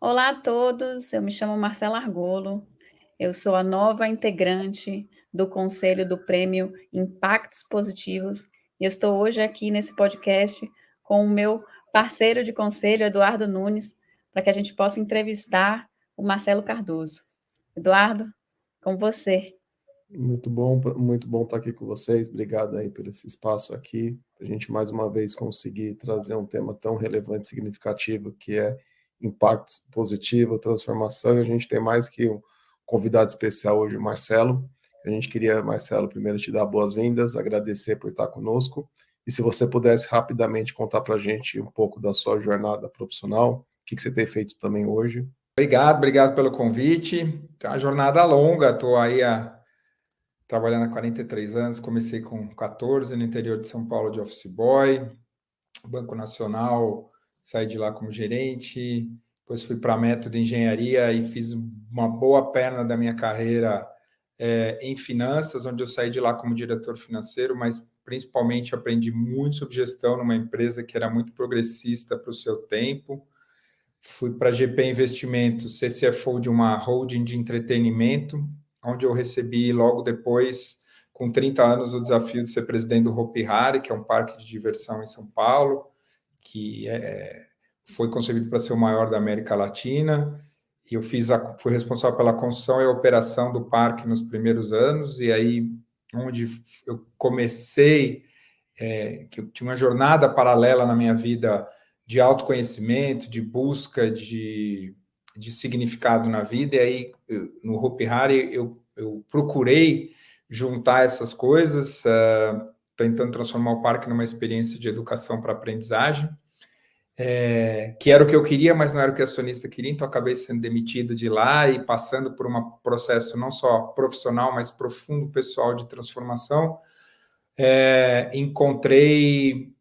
Olá a todos, eu me chamo Marcela Argolo, eu sou a nova integrante do Conselho do Prêmio Impactos Positivos e eu estou hoje aqui nesse podcast com o meu parceiro de conselho, Eduardo Nunes, para que a gente possa entrevistar o Marcelo Cardoso. Eduardo, com você. Muito bom estar aqui com vocês. Obrigado aí por esse espaço aqui, para a gente mais uma vez conseguir trazer um tema tão relevante e significativo que é impacto positivo, transformação. E a gente tem mais que um convidado especial hoje, o Marcelo. A gente queria, Marcelo, primeiro te dar boas-vindas, agradecer por estar conosco. E se você pudesse rapidamente contar para a gente um pouco da sua jornada profissional, o que você tem feito também hoje. Obrigado pelo convite. É uma jornada longa, estou aí trabalhando há 43 anos, comecei com 14 no interior de São Paulo de office boy, Banco Nacional, saí de lá como gerente, depois fui para a Método Engenharia e fiz uma boa perna da minha carreira em finanças, onde eu saí de lá como diretor financeiro, mas principalmente aprendi muito sobre gestão numa empresa que era muito progressista para o seu tempo. Fui para a GP Investimentos, CCFO de uma holding de entretenimento, onde eu recebi logo depois, com 30 anos, o desafio de ser presidente do Hopi Hari, que é um parque de diversão em São Paulo, que foi concebido para ser o maior da América Latina. E eu fui responsável pela construção e operação do parque nos primeiros anos, e aí onde eu comecei, que eu tinha uma jornada paralela na minha vida de autoconhecimento, de busca de significado na vida, e aí no Hopi Hari eu procurei juntar essas coisas, tentando transformar o parque numa experiência de educação para aprendizagem, que era o que eu queria, mas não era o que a acionista queria, então acabei sendo demitido de lá e passando por um processo não só profissional, mas profundo pessoal de transformação. Encontrei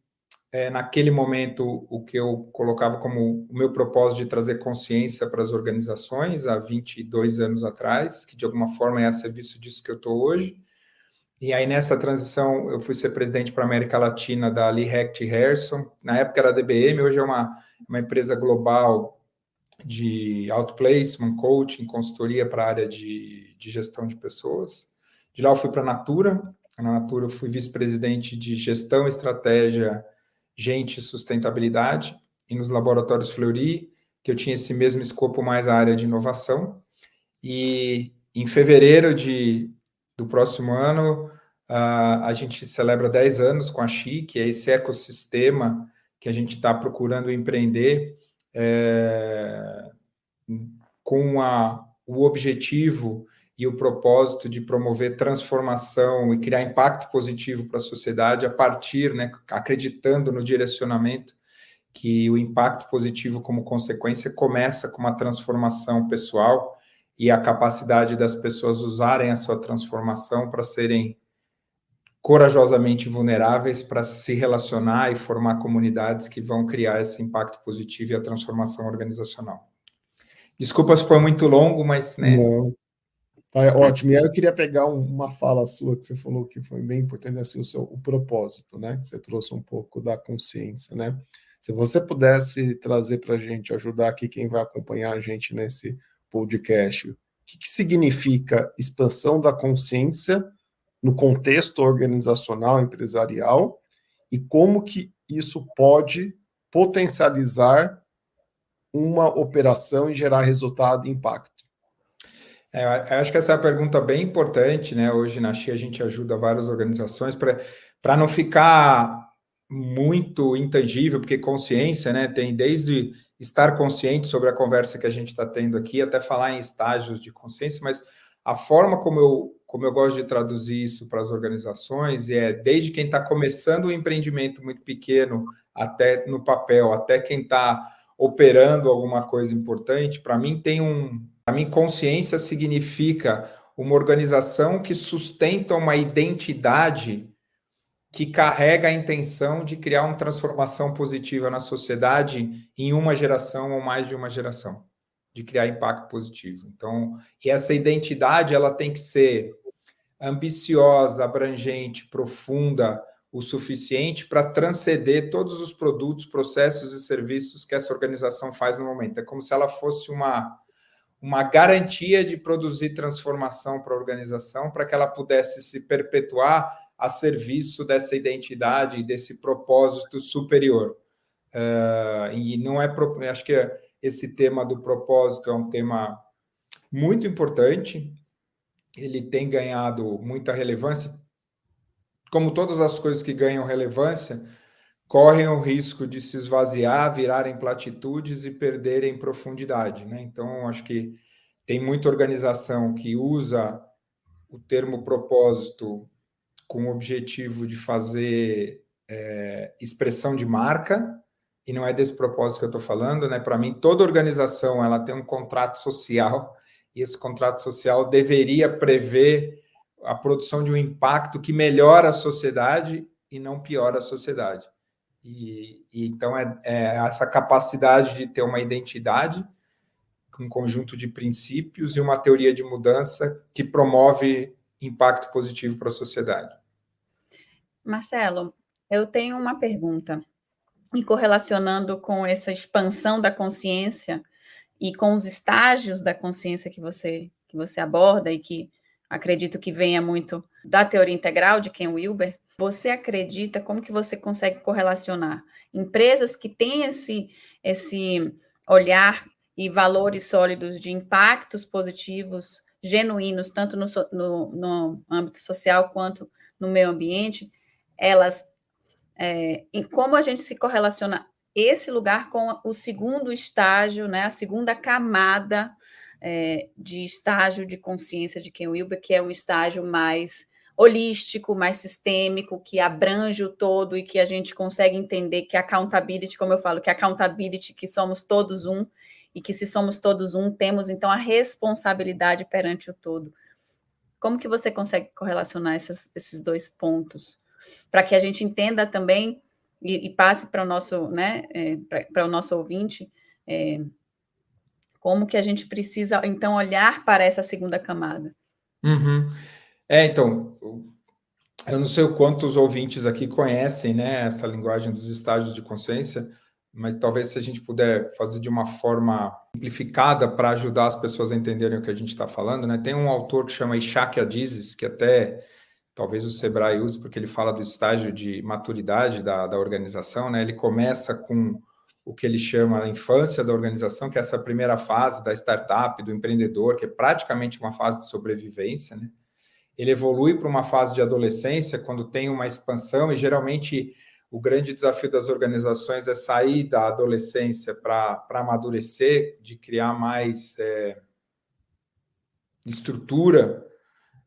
naquele momento o que eu colocava como o meu propósito de trazer consciência para as organizações há 22 anos atrás, que de alguma forma é a serviço disso que eu estou hoje. E aí, nessa transição, eu fui ser presidente para a América Latina da Lee Hecht Harrison. Na época era a DBM, hoje é uma empresa global de outplacement, coaching, consultoria para a área de gestão de pessoas. De lá eu fui para a Natura. Na Natura eu fui vice-presidente de gestão, estratégia, gente e sustentabilidade. E nos laboratórios Fleury, que eu tinha esse mesmo escopo mais a área de inovação. E em fevereiro do próximo ano, a gente celebra 10 anos com a XI, que é esse ecossistema que a gente está procurando empreender com o objetivo e o propósito de promover transformação e criar impacto positivo para a sociedade a partir, acreditando no direcionamento que o impacto positivo, como consequência, começa com uma transformação pessoal e a capacidade das pessoas usarem a sua transformação para serem corajosamente vulneráveis, para se relacionar e formar comunidades que vão criar esse impacto positivo e a transformação organizacional. Desculpa se foi muito longo, mas... Não. Tá ótimo. E aí eu queria pegar uma fala sua que você falou que foi bem importante, assim, o propósito, né? Você trouxe um pouco da consciência, né? Se você pudesse trazer para a gente, ajudar aqui quem vai acompanhar a gente nesse podcast, o que significa expansão da consciência no contexto organizacional, empresarial, e como que isso pode potencializar uma operação e gerar resultado e impacto? Eu acho que essa é uma pergunta bem importante, né? Hoje na XI a gente ajuda várias organizações para não ficar muito intangível, porque consciência, né? Tem desde estar consciente sobre a conversa que a gente está tendo aqui, até falar em estágios de consciência, mas a forma como eu gosto de traduzir isso para as organizações é desde quem está começando um empreendimento muito pequeno, até no papel, até quem está operando alguma coisa importante. Para mim para mim, consciência significa uma organização que sustenta uma identidade que carrega a intenção de criar uma transformação positiva na sociedade em uma geração ou mais de uma geração, de criar impacto positivo. Então, e essa identidade ela tem que ser ambiciosa, abrangente, profunda, o suficiente para transcender todos os produtos, processos e serviços que essa organização faz no momento. É como se ela fosse uma garantia de produzir transformação para a organização, para que ela pudesse se perpetuar a serviço dessa identidade e desse propósito superior. E não é, acho que esse tema do propósito é um tema muito importante, ele tem ganhado muita relevância. Como todas as coisas que ganham relevância, correm o risco de se esvaziar, virarem platitudes e perderem profundidade, né? Então, acho que tem muita organização que usa o termo propósito com o objetivo de fazer expressão de marca, e não é desse propósito que eu estou falando, né? Para mim, toda organização ela tem um contrato social, e esse contrato social deveria prever a produção de um impacto que melhora a sociedade e não piora a sociedade. E então essa capacidade de ter uma identidade, um conjunto de princípios e uma teoria de mudança que promove impacto positivo para a sociedade. Marcelo, eu tenho uma pergunta, e correlacionando com essa expansão da consciência e com os estágios da consciência que você aborda e que acredito que venha muito da teoria integral de Ken Wilber, você acredita, como que você consegue correlacionar empresas que têm esse olhar e valores sólidos de impactos positivos, genuínos, tanto no âmbito social quanto no meio ambiente, elas, em como a gente se correlaciona esse lugar com o segundo estágio, né, a segunda camada de estágio de consciência de Ken Wilber, que é um estágio mais holístico, mais sistêmico, que abrange o todo e que a gente consegue entender que accountability, como eu falo, que accountability, que somos todos um, e que se somos todos um, temos então a responsabilidade perante o todo. Como que você consegue correlacionar esses dois pontos? Para que a gente entenda também e passe para o nosso, né, para o nosso ouvinte, como que a gente precisa, então, olhar para essa segunda camada. Uhum. Então, eu não sei o quanto os ouvintes aqui conhecem, né, essa linguagem dos estágios de consciência, mas talvez se a gente puder fazer de uma forma simplificada para ajudar as pessoas a entenderem o que a gente está falando, né? Tem um autor que chama Ishak Adizes, que até talvez o Sebrae use, porque ele fala do estágio de maturidade da organização, né? Ele começa com o que ele chama a infância da organização, que é essa primeira fase da startup, do empreendedor, que é praticamente uma fase de sobrevivência, né? Ele evolui para uma fase de adolescência, quando tem uma expansão, e geralmente o grande desafio das organizações é sair da adolescência para amadurecer, de criar mais estrutura.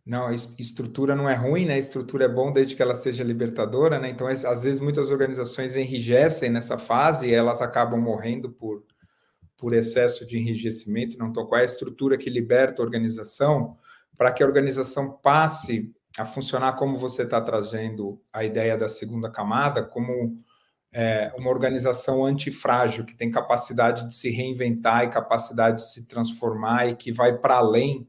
Não, estrutura não é ruim, né? Estrutura é bom desde que ela seja libertadora, né? Então, às vezes, muitas organizações enrijecem nessa fase e elas acabam morrendo por excesso de enrijecimento. Então, qual é a estrutura que liberta a organização para que a organização passe a funcionar como você está trazendo a ideia da segunda camada, como uma organização antifrágil, que tem capacidade de se reinventar e capacidade de se transformar e que vai para além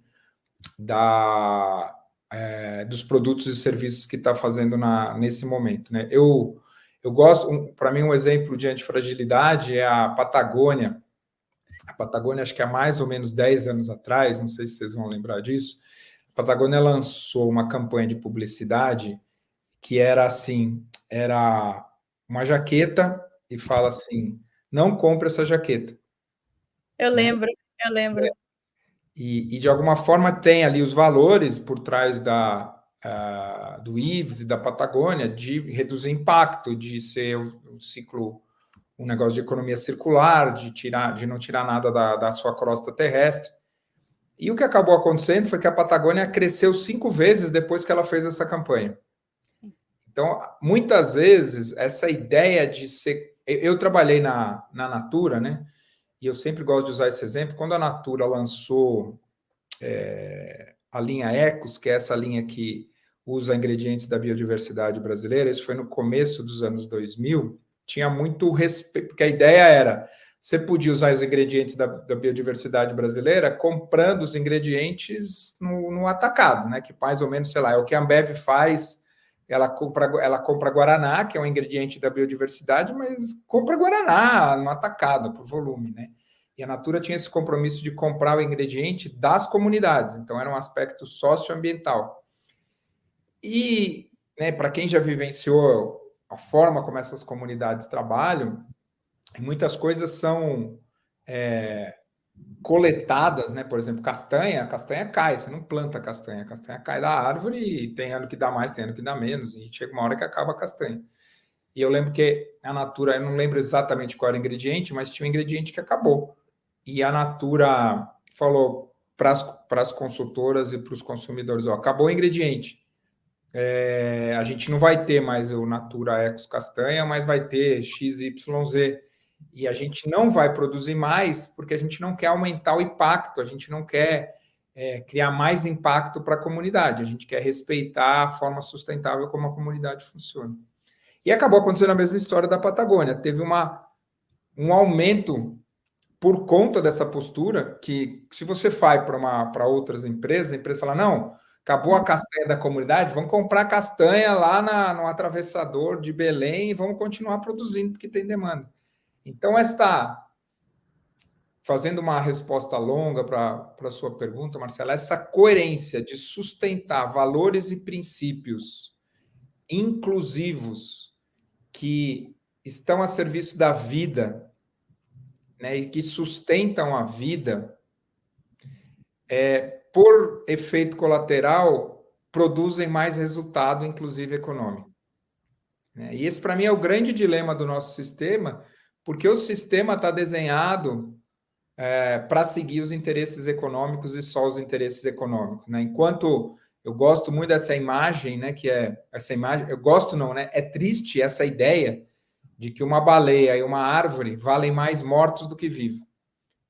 dos produtos e serviços que está fazendo nesse momento, né? Eu gosto, para mim, um exemplo de antifragilidade é a Patagônia. A Patagônia, acho que há mais ou menos 10 anos atrás, não sei se vocês vão lembrar disso, a Patagônia lançou uma campanha de publicidade que era assim, era uma jaqueta e fala assim, não compre essa jaqueta. Eu lembro. E de alguma forma tem ali os valores por trás do Ives e da Patagônia de reduzir impacto, de ser um ciclo, um negócio de economia circular, de não tirar nada da sua crosta terrestre. E o que acabou acontecendo foi que a Patagônia cresceu 5 vezes depois que ela fez essa campanha. Então, muitas vezes, essa ideia de ser... Eu trabalhei na Natura, né? E eu sempre gosto de usar esse exemplo. Quando a Natura lançou a linha Ecos, que é essa linha que usa ingredientes da biodiversidade brasileira, isso foi no começo dos anos 2000, tinha muito respeito, porque a ideia era, você podia usar os ingredientes da biodiversidade brasileira comprando os ingredientes no atacado, né? Que mais ou menos, sei lá, é o que a Ambev faz ela compra Guaraná, que é um ingrediente da biodiversidade, mas compra Guaraná no atacado, por volume, né? E a Natura tinha esse compromisso de comprar o ingrediente das comunidades, então era um aspecto socioambiental. E, né, para quem já vivenciou a forma como essas comunidades trabalham, muitas coisas são coletadas, né? Por exemplo, a castanha cai, você não planta a castanha cai da árvore e tem ano que dá mais, tem ano que dá menos, e chega uma hora que acaba a castanha. E eu lembro que a Natura, eu não lembro exatamente qual era o ingrediente, mas tinha um ingrediente que acabou. E a Natura falou para as consultoras e para os consumidores, ó, acabou o ingrediente. A gente não vai ter mais o Natura Ecos Castanha, mas vai ter XYZ. E a gente não vai produzir mais porque a gente não quer aumentar o impacto, a gente não quer criar mais impacto para a comunidade, a gente quer respeitar a forma sustentável como a comunidade funciona. E acabou acontecendo a mesma história da Patagônia, teve um aumento por conta dessa postura, que se você vai para outras empresas, a empresa fala, não, acabou a castanha da comunidade, vamos comprar castanha lá no atravessador de Belém e vamos continuar produzindo, porque tem demanda. Então, fazendo uma resposta longa para a sua pergunta, Marcela, essa coerência de sustentar valores e princípios inclusivos que estão a serviço da vida, né, e que sustentam a vida, por efeito colateral, produzem mais resultado, inclusive econômico. Né? E esse, para mim, é o grande dilema do nosso sistema, porque o sistema está desenhado para seguir os interesses econômicos e só os interesses econômicos. Né? Enquanto eu gosto muito dessa imagem, né, que é essa imagem, eu gosto não, né? É triste essa ideia de que uma baleia e uma árvore valem mais mortos do que vivos.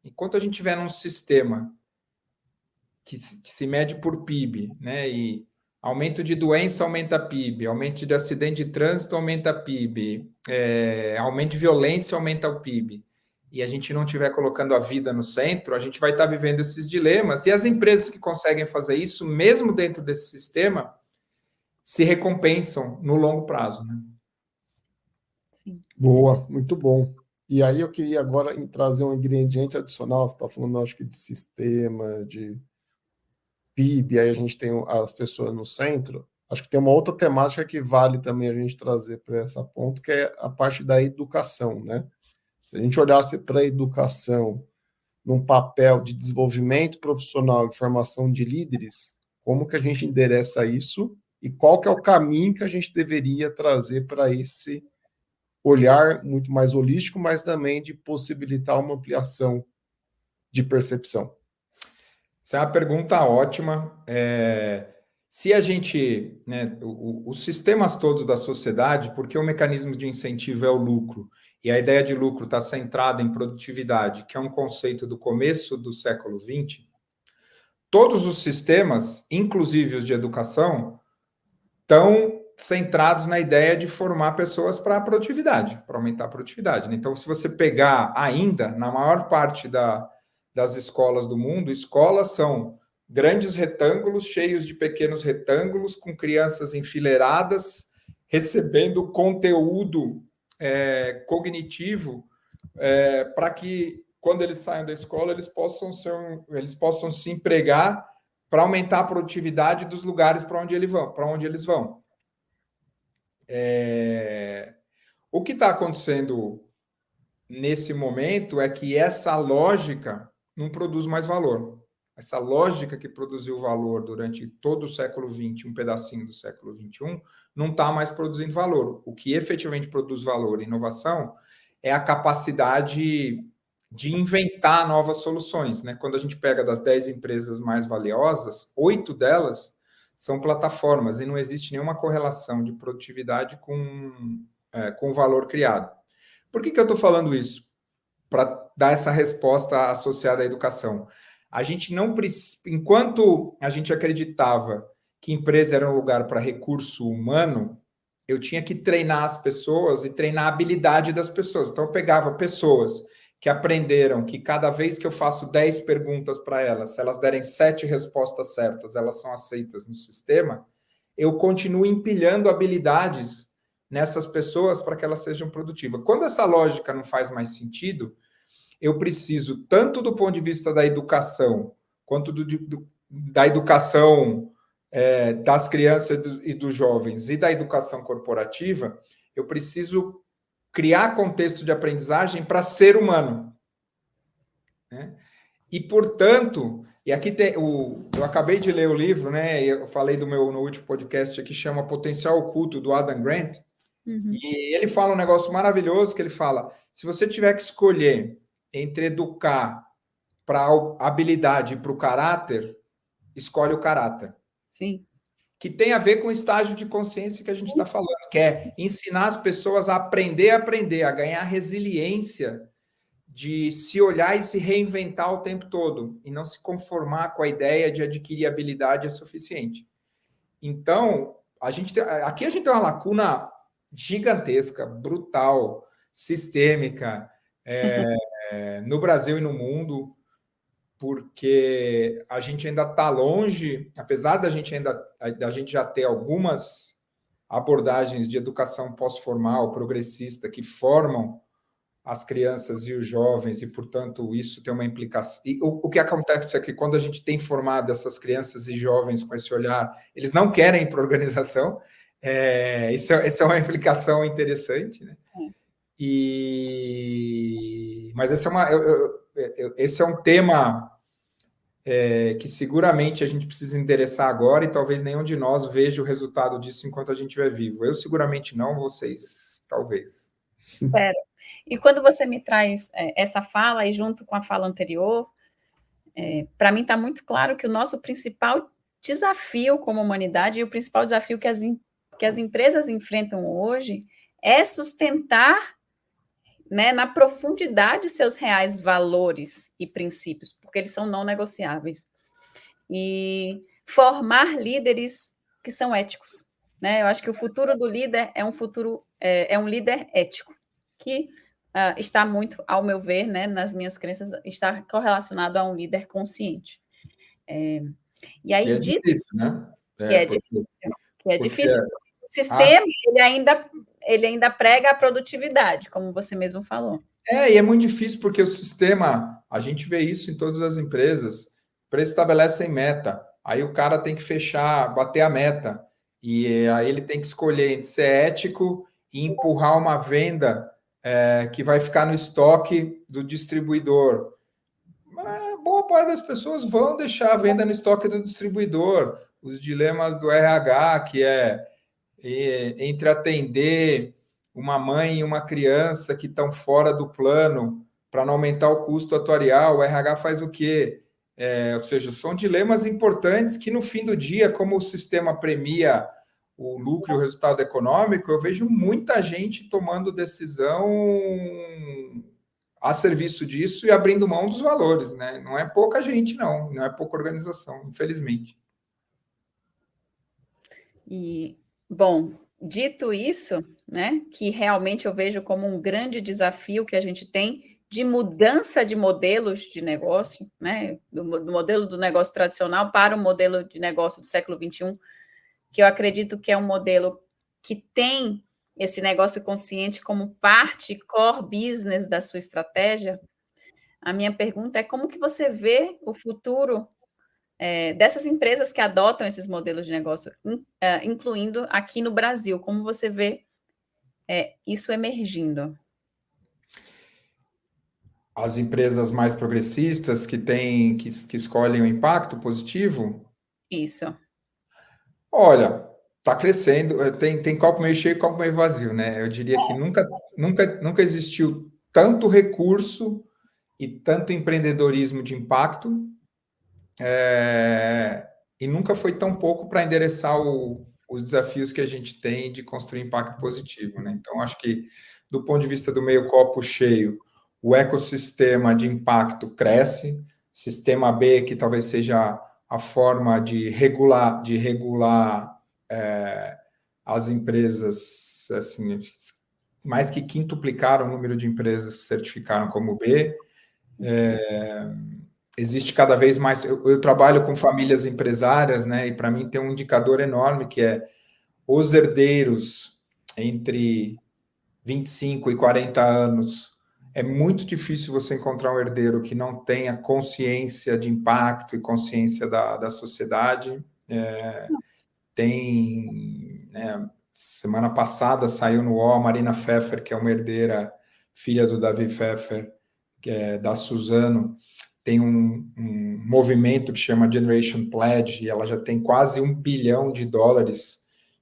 Enquanto a gente tiver num sistema que se mede por PIB, né, e aumento de doença aumenta PIB, aumento de acidente de trânsito aumenta PIB, aumento de violência aumenta o PIB, e a gente não estiver colocando a vida no centro, a gente vai estar vivendo esses dilemas, e as empresas que conseguem fazer isso, mesmo dentro desse sistema, se recompensam no longo prazo. Né? Sim. Boa, muito bom. E aí eu queria agora trazer um ingrediente adicional, você está falando, acho que de sistema, de PIB, aí a gente tem as pessoas no centro. Acho que tem uma outra temática que vale também a gente trazer para essa ponta, que é a parte da educação, né? Se a gente olhasse para a educação num papel de desenvolvimento profissional e formação de líderes, como que a gente endereça isso e qual que é o caminho que a gente deveria trazer para esse olhar muito mais holístico, mas também de possibilitar uma ampliação de percepção? Essa é uma pergunta ótima. Se a gente, né, os sistemas todos da sociedade, porque o mecanismo de incentivo é o lucro, e a ideia de lucro está centrada em produtividade, que é um conceito do começo do século XX, todos os sistemas, inclusive os de educação, estão centrados na ideia de formar pessoas para a produtividade, para aumentar a produtividade. Né? Então, se você pegar ainda, na maior parte das escolas do mundo, escolas são grandes retângulos cheios de pequenos retângulos, com crianças enfileiradas, recebendo conteúdo cognitivo para que, quando eles saiam da escola, eles possam se empregar para aumentar a produtividade dos lugares para onde eles vão. O que está acontecendo nesse momento é que essa lógica não produz mais valor. Essa lógica que produziu valor durante todo o século XX, um pedacinho do século XXI, não está mais produzindo valor. O que efetivamente produz valor e inovação é a capacidade de inventar novas soluções. Né? Quando a gente pega das 10 empresas mais valiosas, 8 delas são plataformas e não existe nenhuma correlação de produtividade com o valor criado. Por que eu estou falando isso? Para dar essa resposta associada à educação. A gente não precisa, enquanto a gente acreditava que empresa era um lugar para recurso humano, eu tinha que treinar as pessoas e treinar a habilidade das pessoas. Então, eu pegava pessoas que aprenderam que cada vez que eu faço 10 perguntas para elas, se elas derem 7 respostas certas, elas são aceitas no sistema, eu continuo empilhando habilidades nessas pessoas para que elas sejam produtivas. Quando essa lógica não faz mais sentido, eu preciso, tanto do ponto de vista da educação, quanto da educação das crianças e dos jovens e da educação corporativa, eu preciso criar contexto de aprendizagem para ser humano, né? E, portanto, e aqui tem eu acabei de ler o livro, né? Eu falei no último podcast aqui, chama Potencial Oculto, do Adam Grant, e ele fala um negócio maravilhoso, que ele fala, se você tiver que escolher entre educar para a habilidade e para o caráter, escolhe o caráter. Sim. Que tem a ver com o estágio de consciência que a gente está falando, que é ensinar as pessoas a aprender, a ganhar resiliência de se olhar e se reinventar o tempo todo, e não se conformar com a ideia de adquirir habilidade é suficiente. Então, aqui a gente tem uma lacuna gigantesca, brutal, sistêmica, no Brasil e no mundo, porque a gente ainda está longe, apesar da gente já ter algumas abordagens de educação pós-formal, progressista, que formam as crianças e os jovens, e, portanto, isso tem uma implicação. E o que acontece é que, quando a gente tem formado essas crianças e jovens com esse olhar, eles não querem ir para a organização. Isso é uma implicação interessante, né? Mas esse é um tema que seguramente a gente precisa endereçar agora, e talvez nenhum de nós veja o resultado disso enquanto a gente estiver vivo. Eu seguramente não, vocês talvez. Espero. E quando você me traz essa fala, e junto com a fala anterior, para mim está muito claro que o nosso principal desafio como humanidade, e o principal desafio que as empresas enfrentam hoje, é sustentar, né, na profundidade, seus reais valores e princípios, porque eles são não negociáveis. E formar líderes que são éticos, né? Eu acho que o futuro do líder é um líder ético, que está muito, ao meu ver, né, nas minhas crenças, está correlacionado a um líder consciente. E aí, que é difícil, né? Que é difícil. O sistema, ele ainda prega a produtividade, como você mesmo falou. E é muito difícil, porque o sistema, a gente vê isso em todas as empresas, estabelecem meta, aí o cara tem que fechar, bater a meta, e aí ele tem que escolher entre ser ético e empurrar uma venda que vai ficar no estoque do distribuidor. Mas boa parte das pessoas vão deixar a venda no estoque do distribuidor. Os dilemas do RH, que é entre atender uma mãe e uma criança que estão fora do plano para não aumentar o custo atuarial, o RH faz o quê? Ou seja, são dilemas importantes que, no fim do dia, como o sistema premia o lucro e o resultado econômico, eu vejo muita gente tomando decisão a serviço disso e abrindo mão dos valores, né? Não é pouca gente, não é pouca organização, infelizmente. E, bom, dito isso, né, que realmente eu vejo como um grande desafio que a gente tem de mudança de modelos de negócio, né, do modelo do negócio tradicional para o modelo de negócio do século XXI, que eu acredito que é um modelo que tem esse negócio consciente como parte core business da sua estratégia. A minha pergunta é: como que você vê o futuro dessas empresas que adotam esses modelos de negócio, incluindo aqui no Brasil? Como você vê isso emergindo? As empresas mais progressistas que escolhem o impacto positivo? Isso. Olha, está crescendo. Tem copo meio cheio e copo meio vazio, né? Eu diria que nunca existiu tanto recurso e tanto empreendedorismo de impacto, e nunca foi tão pouco para endereçar os desafios que a gente tem de construir impacto positivo, né? Então, acho que, do ponto de vista do meio copo cheio, o ecossistema de impacto cresce, sistema B, que talvez seja a forma de regular as empresas, assim, mais que quintuplicaram o número de empresas que se certificaram como B. existe cada vez mais... Eu trabalho com famílias empresárias, né? E para mim tem um indicador enorme que é os herdeiros entre 25 e 40 anos. É muito difícil você encontrar um herdeiro que não tenha consciência de impacto e consciência da sociedade. Né, semana passada saiu no UOL a Marina Pfeffer, que é uma herdeira, filha do Davi Pfeffer, que é da Suzano, tem um movimento que chama Generation Pledge, e ela já tem quase $1 bilhão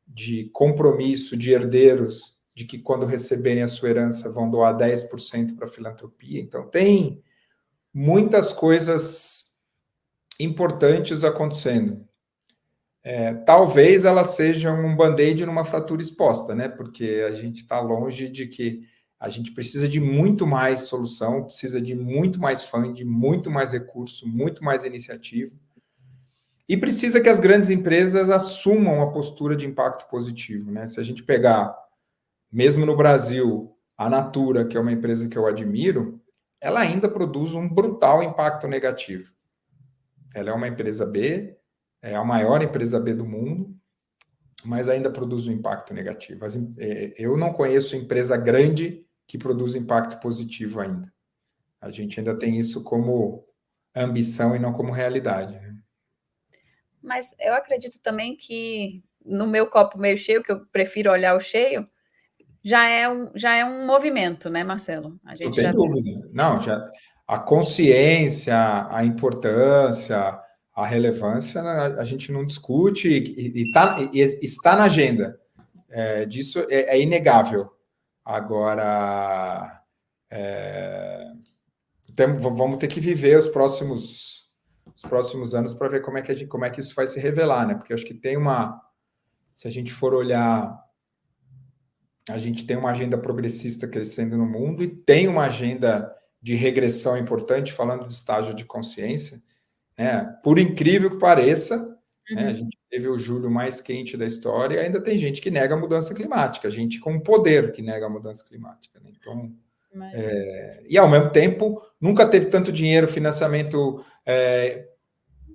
de compromisso de herdeiros, de que quando receberem a sua herança vão doar 10% para a filantropia. Então, tem muitas coisas importantes acontecendo. Talvez ela seja um band-aid numa fratura exposta, né? Porque a gente está longe de que a gente precisa de muito mais solução, precisa de muito mais funding, muito mais recurso, muito mais iniciativa. E precisa que as grandes empresas assumam a postura de impacto positivo, né? Se a gente pegar, mesmo no Brasil, a Natura, que é uma empresa que eu admiro, ela ainda produz um brutal impacto negativo. Ela é uma empresa B, é a maior empresa B do mundo, mas ainda produz um impacto negativo. Eu não conheço empresa grande que produz impacto positivo ainda. A gente ainda tem isso como ambição e não como realidade, né? Mas eu acredito também que no meu copo meio cheio, que eu prefiro olhar o cheio, já é um movimento, né, Marcelo? A gente Não tem já dúvida. Não, a consciência, a importância, a relevância, a gente não discute e está na agenda. Disso é inegável. Agora, vamos ter que viver os próximos anos para ver como é que isso vai se revelar, né? Porque eu acho que se a gente for olhar, a gente tem uma agenda progressista crescendo no mundo e tem uma agenda de regressão importante, falando do estágio de consciência, né? Por incrível que pareça, né, a gente teve o julho mais quente da história e ainda tem gente que nega a mudança climática, gente com poder que nega a mudança climática, né? Então, e ao mesmo tempo, nunca teve tanto dinheiro, financiamento,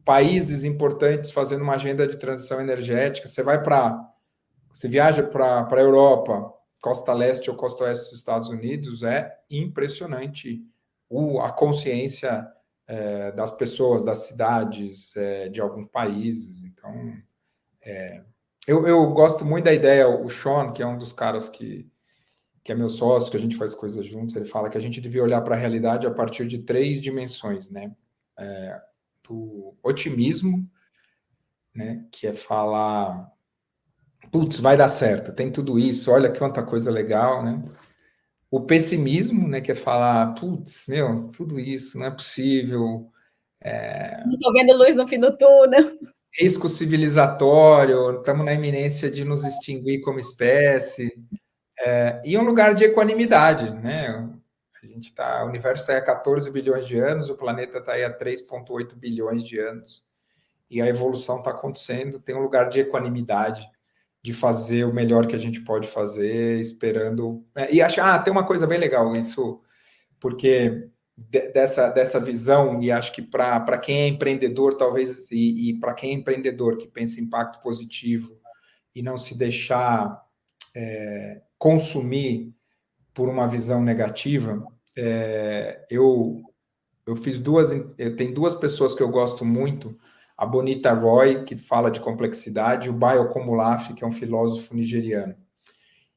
países importantes fazendo uma agenda de transição energética. Você viaja para a Europa, costa leste ou costa oeste dos Estados Unidos, é impressionante a consciência das pessoas, das cidades, de alguns países. Então, eu gosto muito da ideia, o Sean, que é um dos caras que é meu sócio, que a gente faz coisas juntos, ele fala que a gente devia olhar para a realidade a partir de 3 dimensões, né? Do otimismo, né? Que é falar, putz, vai dar certo, tem tudo isso, olha quanta coisa legal, né? O pessimismo, né? Que é falar, putz, meu, tudo isso, não é possível. Não estou vendo luz no fim do túnel. Risco civilizatório, estamos na iminência de nos extinguir como espécie. E um lugar de equanimidade, né? O universo está aí há 14 bilhões de anos, o planeta está aí há 3,8 bilhões de anos. E a evolução está acontecendo, tem um lugar de equanimidade, de fazer o melhor que a gente pode fazer, esperando... E acho, tem uma coisa bem legal isso, porque dessa visão, e acho que para quem é empreendedor, talvez, e para quem é empreendedor que pensa em impacto positivo e não se deixar consumir por uma visão negativa, eu tenho 2 pessoas que eu gosto muito, a Bonita Roy, que fala de complexidade, e o Bayo Komolafe, que é um filósofo nigeriano.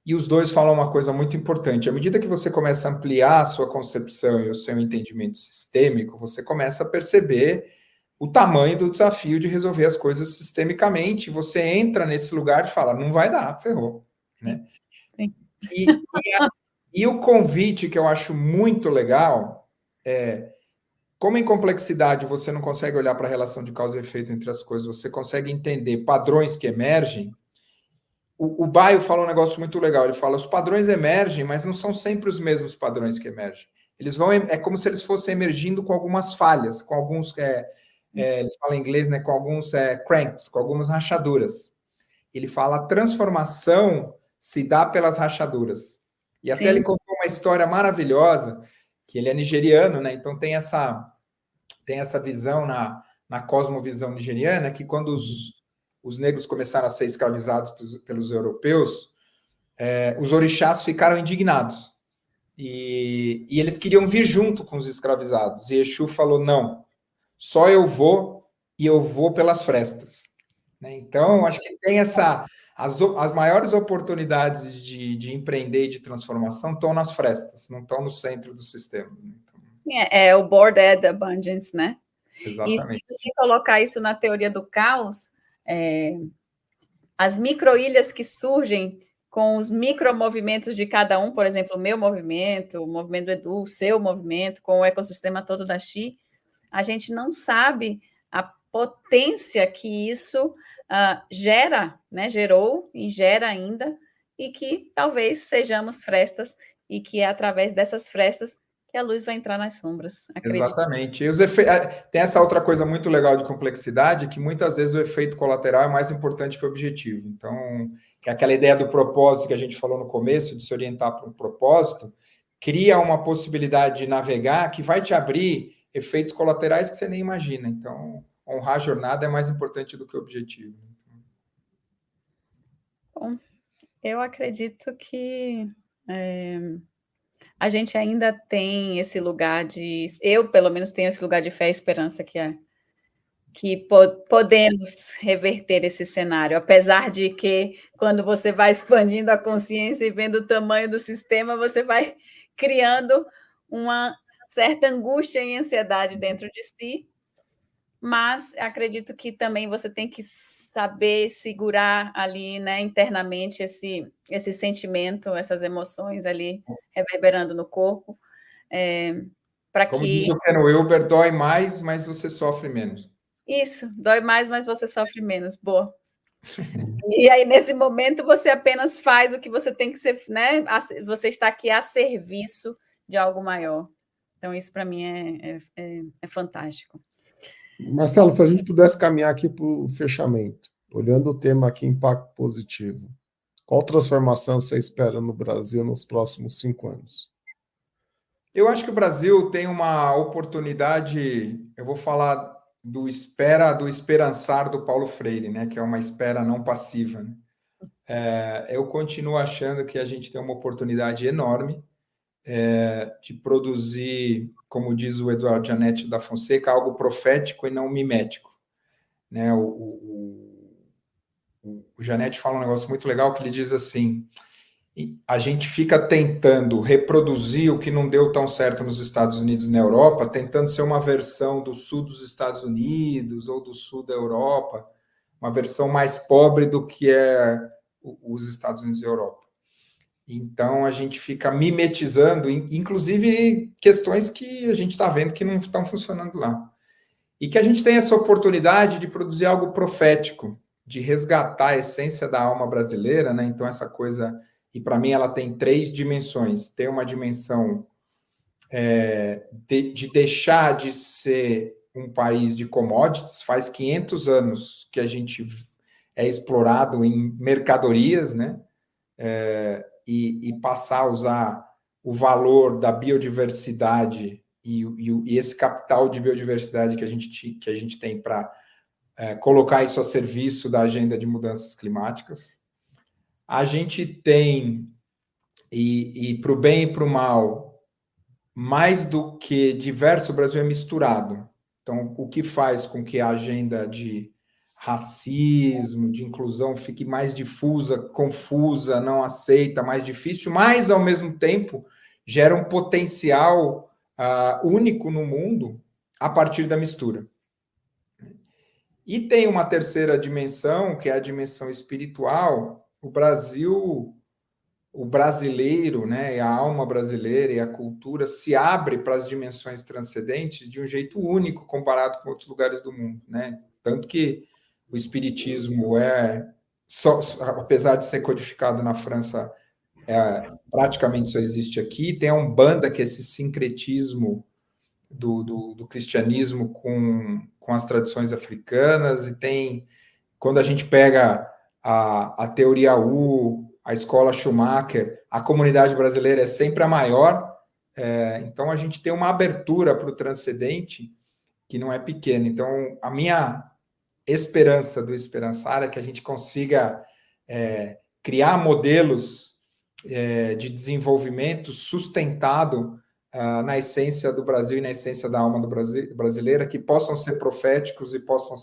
E os dois falam uma coisa muito importante. À medida que você começa a ampliar a sua concepção e o seu entendimento sistêmico, você começa a perceber o tamanho do desafio de resolver as coisas sistemicamente. Você entra nesse lugar e fala, não vai dar, ferrou. Né? Sim. E o convite que eu acho muito legal é, como em complexidade você não consegue olhar para a relação de causa e efeito entre as coisas, você consegue entender padrões que emergem. O Baio fala um negócio muito legal, ele fala, os padrões emergem, mas não são sempre os mesmos padrões que emergem. É como se eles fossem emergindo com algumas falhas, com alguns, eles falam em inglês, né, com alguns cranks, com algumas rachaduras. Ele fala, a transformação se dá pelas rachaduras. E até ele contou uma história maravilhosa, que ele é nigeriano, né? Então tem essa tem essa visão na cosmovisão nigeriana, que quando os negros começaram a ser escravizados pelos europeus, os orixás ficaram indignados. E eles queriam vir junto com os escravizados. E Exu falou, não, só eu vou, e eu vou pelas frestas. Né? Então, acho que tem as maiores oportunidades de empreender e de transformação estão nas frestas, não estão no centro do sistema. Então, sim, é o Bored Abundance, né? exatamente. E se você colocar isso na teoria do caos, as micro-ilhas que surgem com os micromovimentos de cada um, por exemplo, o meu movimento, o movimento do Edu, o seu movimento, com o ecossistema todo da Xi, a gente não sabe a potência que isso gera, né? Gerou e gera ainda, e que talvez sejamos frestas, e que é através dessas frestas que a luz vai entrar nas sombras, acredito. Exatamente. E tem essa outra coisa muito legal de complexidade, que muitas vezes o efeito colateral é mais importante que o objetivo. Então, que é aquela ideia do propósito que a gente falou no começo, de se orientar para um propósito, cria uma possibilidade de navegar que vai te abrir efeitos colaterais que você nem imagina. Então, honrar a jornada é mais importante do que o objetivo. Bom, eu acredito que a gente ainda tem esse lugar eu pelo menos tenho esse lugar de fé e esperança que podemos reverter esse cenário, apesar de que quando você vai expandindo a consciência e vendo o tamanho do sistema, você vai criando uma certa angústia e ansiedade dentro de si, mas acredito que também você tem que saber segurar ali, né, internamente esse sentimento, essas emoções ali reverberando no corpo, para que... Como diz o Ken Wilber, dói mais, mas você sofre menos. Isso, dói mais, mas você sofre menos. Boa. E aí, nesse momento, você apenas faz o que você tem que ser, né? Você está aqui a serviço de algo maior. Então, isso para mim é fantástico. Marcelo, se a gente pudesse caminhar aqui para o fechamento, olhando o tema aqui, impacto positivo, qual transformação você espera no Brasil nos próximos 5 anos? Eu acho que o Brasil tem uma oportunidade, eu vou falar do esperançar do Paulo Freire, né, que é uma espera não passiva. Né? Eu continuo achando que a gente tem uma oportunidade enorme de produzir, como diz o Eduardo Janete da Fonseca, algo profético e não mimético. Né? O Janete fala um negócio muito legal que ele diz assim: a gente fica tentando reproduzir o que não deu tão certo nos Estados Unidos e na Europa, tentando ser uma versão do sul dos Estados Unidos ou do sul da Europa, uma versão mais pobre do que é os Estados Unidos e a Europa. Então, a gente fica mimetizando, inclusive, questões que a gente está vendo que não estão funcionando lá. E que a gente tem essa oportunidade de produzir algo profético, de resgatar a essência da alma brasileira, né? Então, essa coisa... E, para mim, ela tem 3 dimensões. Tem uma dimensão de deixar de ser um país de commodities. Faz 500 anos que a gente é explorado em mercadorias, né? E passar a usar o valor da biodiversidade e esse capital de biodiversidade que a gente tem para colocar isso a serviço da agenda de mudanças climáticas. A gente tem, e para o bem e para o mal, mais do que diverso, o Brasil é misturado. Então, o que faz com que a agenda de racismo, de inclusão fique mais difusa, confusa, não aceita, mais difícil, mas, ao mesmo tempo, gera um potencial único no mundo a partir da mistura. E tem uma terceira dimensão, que é a dimensão espiritual. O Brasil, o brasileiro, né, a alma brasileira e a cultura se abre para as dimensões transcendentes de um jeito único comparado com outros lugares do mundo, né? Tanto que o espiritismo apesar de ser codificado na França, praticamente só existe aqui. Tem a Umbanda, que é esse sincretismo do cristianismo com as tradições africanas, e tem, quando a gente pega a teoria U, a escola Schumacher, a comunidade brasileira é sempre a maior, então a gente tem uma abertura para o transcendente que não é pequena. Então, a minha esperança do Esperançar é que a gente consiga criar modelos de desenvolvimento sustentado na essência do Brasil e na essência da alma do brasileira, que possam ser proféticos e possam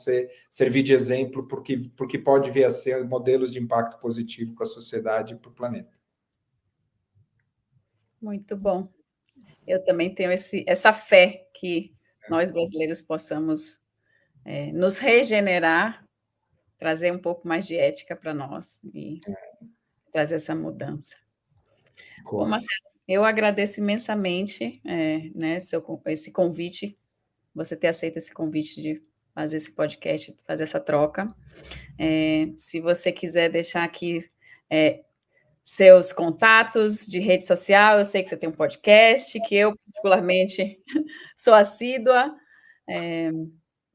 servir de exemplo, porque pode vir a ser modelos de impacto positivo para a sociedade e para o planeta. Muito bom. Eu também tenho essa fé que nós brasileiros possamos nos regenerar, trazer um pouco mais de ética para nós e trazer essa mudança. Bom, Marcelo, eu agradeço imensamente esse convite, você ter aceito esse convite de fazer esse podcast, fazer essa troca. Se você quiser deixar aqui seus contatos de rede social, eu sei que você tem um podcast, que eu particularmente sou assídua,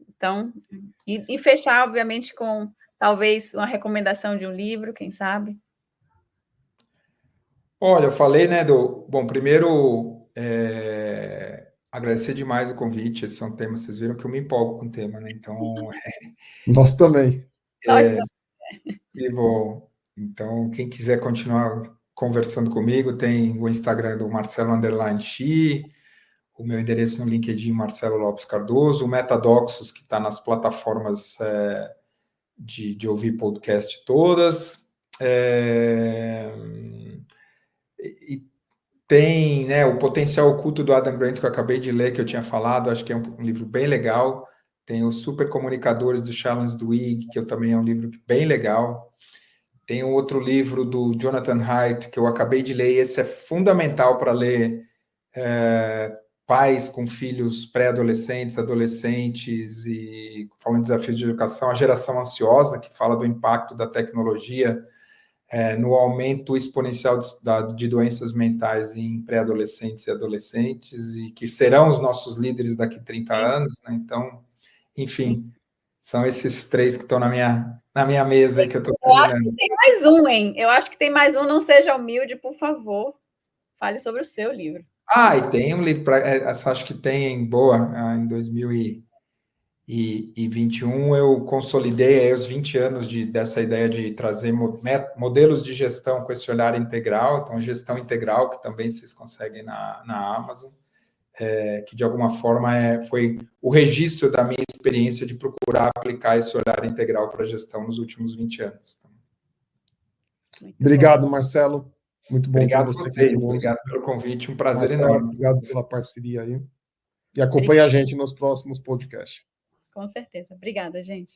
então, e fechar, obviamente, com talvez uma recomendação de um livro, quem sabe? Olha, eu falei, né, Bom, primeiro, agradecer demais o convite, esse é um tema, vocês viram que eu me empolgo com o tema, né, então... Nós também. Nós também. E bom, então, quem quiser continuar conversando comigo, tem o Instagram do Marcelo _Xi, o meu endereço no LinkedIn, Marcelo Lopes Cardoso, o Metadoxos, que está nas plataformas de ouvir podcast todas, e tem, né, O Potencial Oculto do Adam Grant, que eu acabei de ler, que eu tinha falado, acho que é um livro bem legal. Tem os Super Comunicadores do Challenge Duhigg, que também é um livro bem legal. Tem um outro livro do Jonathan Haidt, que eu acabei de ler, e esse é fundamental para ler pais com filhos pré-adolescentes, adolescentes, e falando de desafios de educação, A Geração Ansiosa, que fala do impacto da tecnologia no aumento exponencial de doenças mentais em pré-adolescentes e adolescentes, e que serão os nossos líderes daqui a 30 anos, né? Então, enfim, são esses 3 que estão na minha mesa aí que eu estou terminando. Eu acho que tem mais um, hein? Eu acho que tem mais um, não seja humilde, por favor. Fale sobre o seu livro. E tem um livro, acho que tem, em 2021 eu consolidei aí os 20 anos dessa ideia de trazer modelos de gestão com esse olhar integral, então gestão integral, que também vocês conseguem na Amazon, que de alguma forma foi o registro da minha experiência de procurar aplicar esse olhar integral para a gestão nos últimos 20 anos. Obrigado, Marcelo. Muito bom ter você aqui. Obrigado pelo convite, um prazer Marcelo, enorme. Obrigado pela parceria aí. E acompanhe a gente nos próximos podcasts. Com certeza. Obrigada, gente.